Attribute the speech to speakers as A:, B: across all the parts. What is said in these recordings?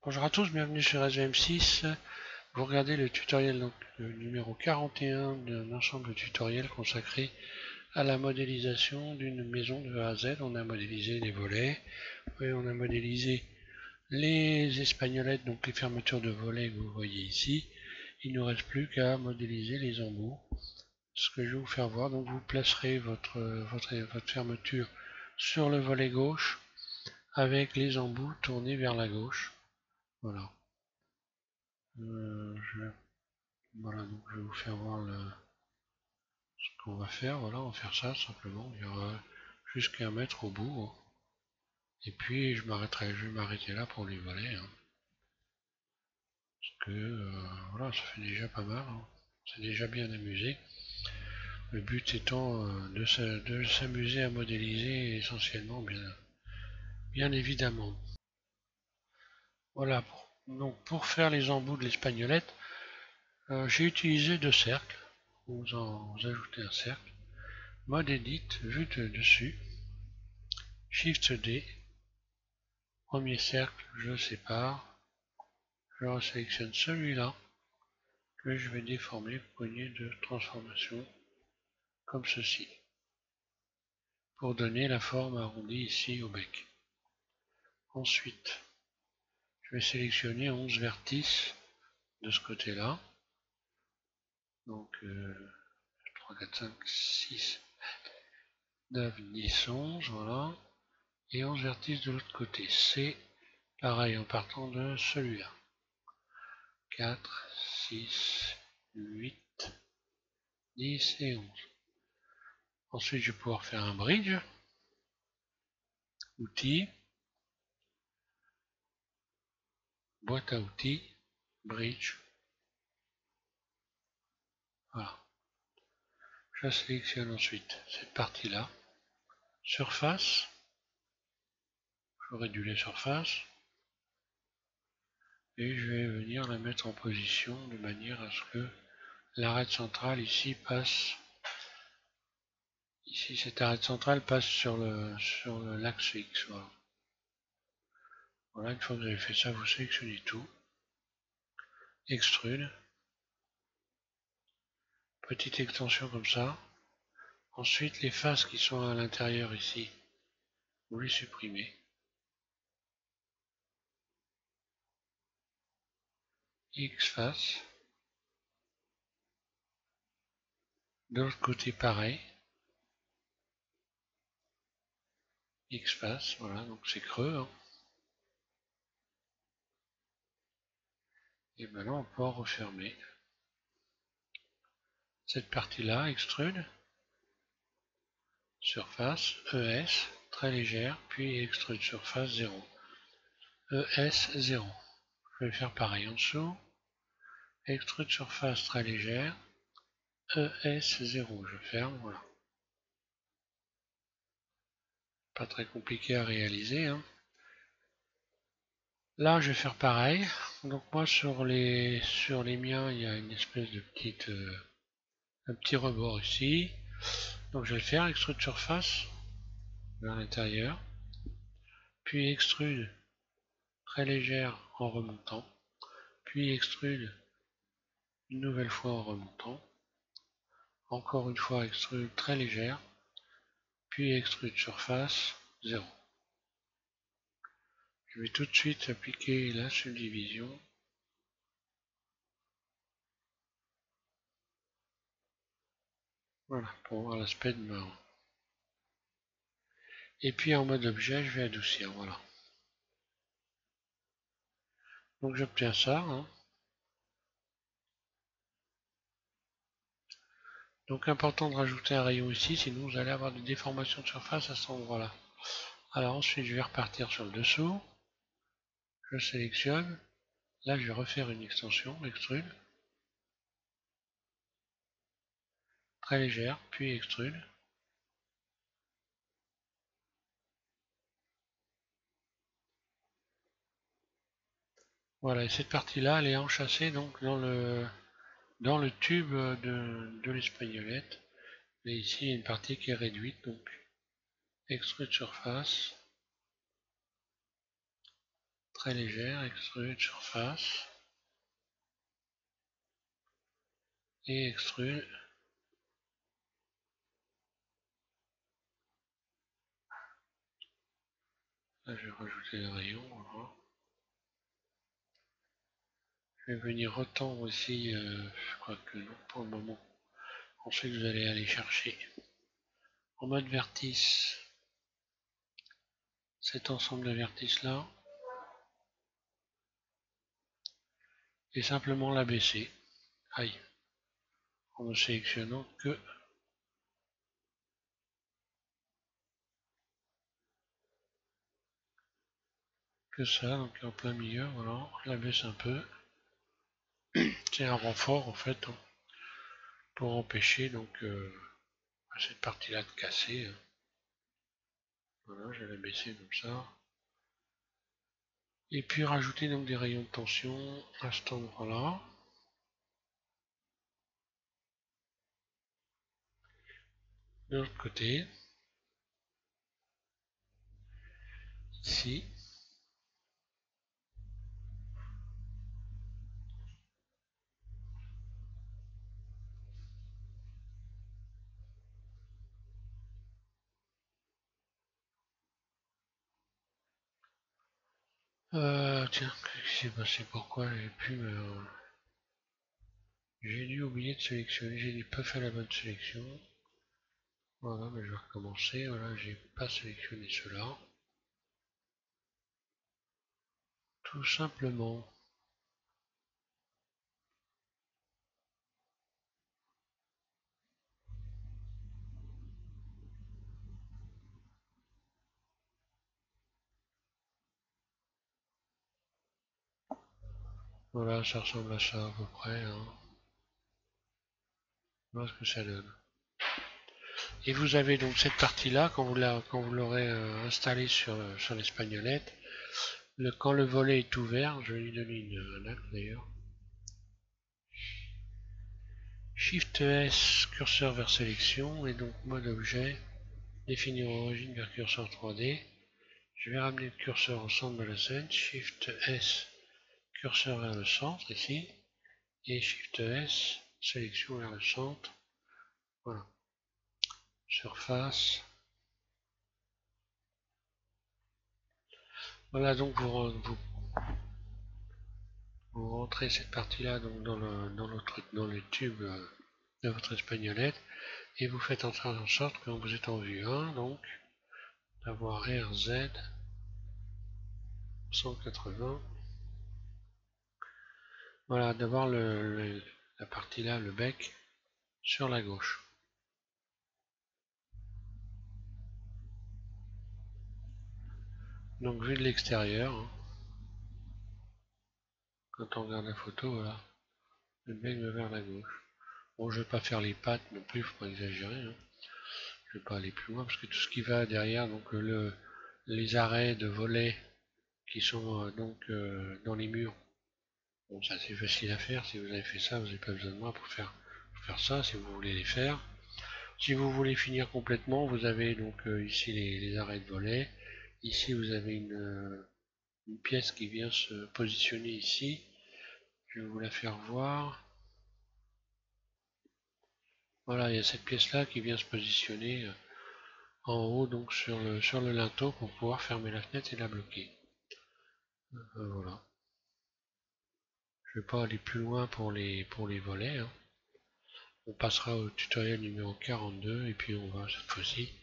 A: Bonjour à tous, bienvenue sur SVM6. Vous regardez le tutoriel numéro 41 d'un ensemble de tutoriels consacré à la modélisation d'une maison de A à Z. On a modélisé les volets, et on a modélisé les espagnolettes, donc les fermetures de volets que vous voyez ici. Il ne nous reste plus qu'à modéliser les embouts. Ce que je vais vous faire voir, donc vous placerez votre fermeture sur le volet gauche avec les embouts tournés vers la gauche. Voilà. Voilà, donc je vais vous faire voir ce qu'on va faire. Voilà, on va faire ça simplement. Il y aura jusqu'à 1 mètre au bout. Et puis je vais m'arrêter là pour les volets. Parce que voilà, ça fait déjà pas mal. C'est déjà bien amusé. Le but étant de s'amuser à modéliser essentiellement, bien évidemment. Voilà, donc pour faire les embouts de l'espagnolette, j'ai utilisé 2 cercles. Vous ajoutez un cercle. Mode Edit, vue de dessus. Shift D. Premier cercle, je sépare. Je resélectionne celui-là que je vais déformer, poignée de transformation, comme ceci, pour donner la forme arrondie ici au bec. Ensuite, je vais sélectionner 11 vertices de ce côté-là. Donc 3, 4, 5, 6, 9, 10, 11, voilà. Et 11 vertices de l'autre côté. C'est pareil en partant de celui-là. 4, 6, 8, 10 et 11. Ensuite, je vais pouvoir faire un bridge. Outils. Boîte à outils. Bridge. Voilà. Je sélectionne ensuite cette partie-là. Surface. Je réduis les surfaces. Et je vais venir la mettre en position de manière à ce que l'arête centrale ici passe. Ici, cette arête centrale passe sur l'axe X. Voilà. Voilà, une fois que vous avez fait ça, vous sélectionnez tout. Extrude. Petite extension comme ça. Ensuite, les faces qui sont à l'intérieur ici, vous les supprimez. X face. De l'autre côté, pareil. X face, voilà, donc c'est creux. Et maintenant, on peut en refermer. Cette partie-là, extrude. Surface, ES, très légère, puis extrude surface 0. ES 0. Je vais faire pareil en dessous. Extrude surface très légère. ES 0. Je ferme, voilà. Pas très compliqué à réaliser. Là, je vais faire pareil. Donc moi, sur les miens, il y a une espèce de un petit rebord ici. Donc je vais le faire, extrude surface vers l'intérieur. Puis extrude très légère en remontant. Puis extrude une nouvelle fois en remontant. Encore une fois, extrude très légère. Puis extrude surface 0. Je vais tout de suite appliquer la subdivision. Voilà, pour voir l'aspect de ma. Et puis en mode objet, je vais adoucir, voilà. Donc j'obtiens ça. Donc important de rajouter un rayon ici, sinon vous allez avoir des déformations de surface à cet endroit-là. Alors ensuite, je vais repartir sur le dessous. Je sélectionne. Là, je vais refaire une extension, extrude. Très légère, puis extrude. Voilà, et cette partie-là, elle est enchâssée donc dans le tube de l'espagnolette. Et ici, il y a une partie qui est réduite, donc extrude surface. très légère, extrude surface et extrude. Là, je vais rajouter le rayon. Voilà. Je vais venir retendre aussi, je crois que non pour le moment. Ensuite, vous allez aller chercher en mode vertice cet ensemble de vertices là et simplement l'abaisser. Aïe, en ne sélectionnant que ça, donc en plein milieu, voilà, je la baisse un peu. C'est un renfort en fait pour empêcher donc cette partie là de casser. Voilà, je vais la baisser comme ça. Et puis rajouter donc des rayons de tension à cet endroit là. De l'autre côté, ici. Tiens, je sais pas c'est pourquoi j'ai pu j'ai dû oublier de sélectionner, j'ai pas fait la bonne sélection. Voilà, mais je vais recommencer. Voilà, j'ai pas sélectionné cela. Tout simplement. Voilà, ça ressemble à ça à peu près. Hein. Voilà ce que ça donne. Et vous avez donc cette partie-là, quand vous l'aurez installée sur l'espagnolette, quand le volet est ouvert, je vais lui donner un acte d'ailleurs. Shift S, curseur vers sélection, et donc mode objet, définir origine vers curseur 3D. Je vais ramener le curseur au centre de la scène, Shift S, curseur vers le centre ici, et Shift S, sélection vers le centre. Voilà. Surface. Voilà, donc vous rentrez cette partie-là donc dans le tube de votre espagnolette et vous faites en sorte que vous êtes en vue 1, donc d'avoir RZ 180. Voilà, d'avoir la partie là, le bec, sur la gauche. Donc vue de l'extérieur, hein. Quand on regarde la photo, voilà, le bec va vers la gauche. Bon, je vais pas faire les pattes non plus, faut pas exagérer. Hein. Je vais pas aller plus loin parce que tout ce qui va derrière, donc les arrêts de volets qui sont dans les murs, bon, ça c'est facile à faire. Si vous avez fait ça, vous n'avez pas besoin de moi pour faire ça si vous voulez les faire. Si vous voulez finir complètement, vous avez donc ici les arrêts de volets. Ici vous avez une pièce qui vient se positionner ici. Je vais vous la faire voir. Voilà, il y a cette pièce là qui vient se positionner en haut donc sur le linteau pour pouvoir fermer la fenêtre et la bloquer. Voilà. Je ne vais pas aller plus loin pour les volets. Hein. On passera au tutoriel numéro 42 et puis on va cette fois-ci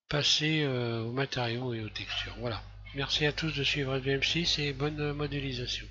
A: passer aux matériaux et aux textures. Voilà. Merci à tous de suivre FVM6 et bonne modélisation.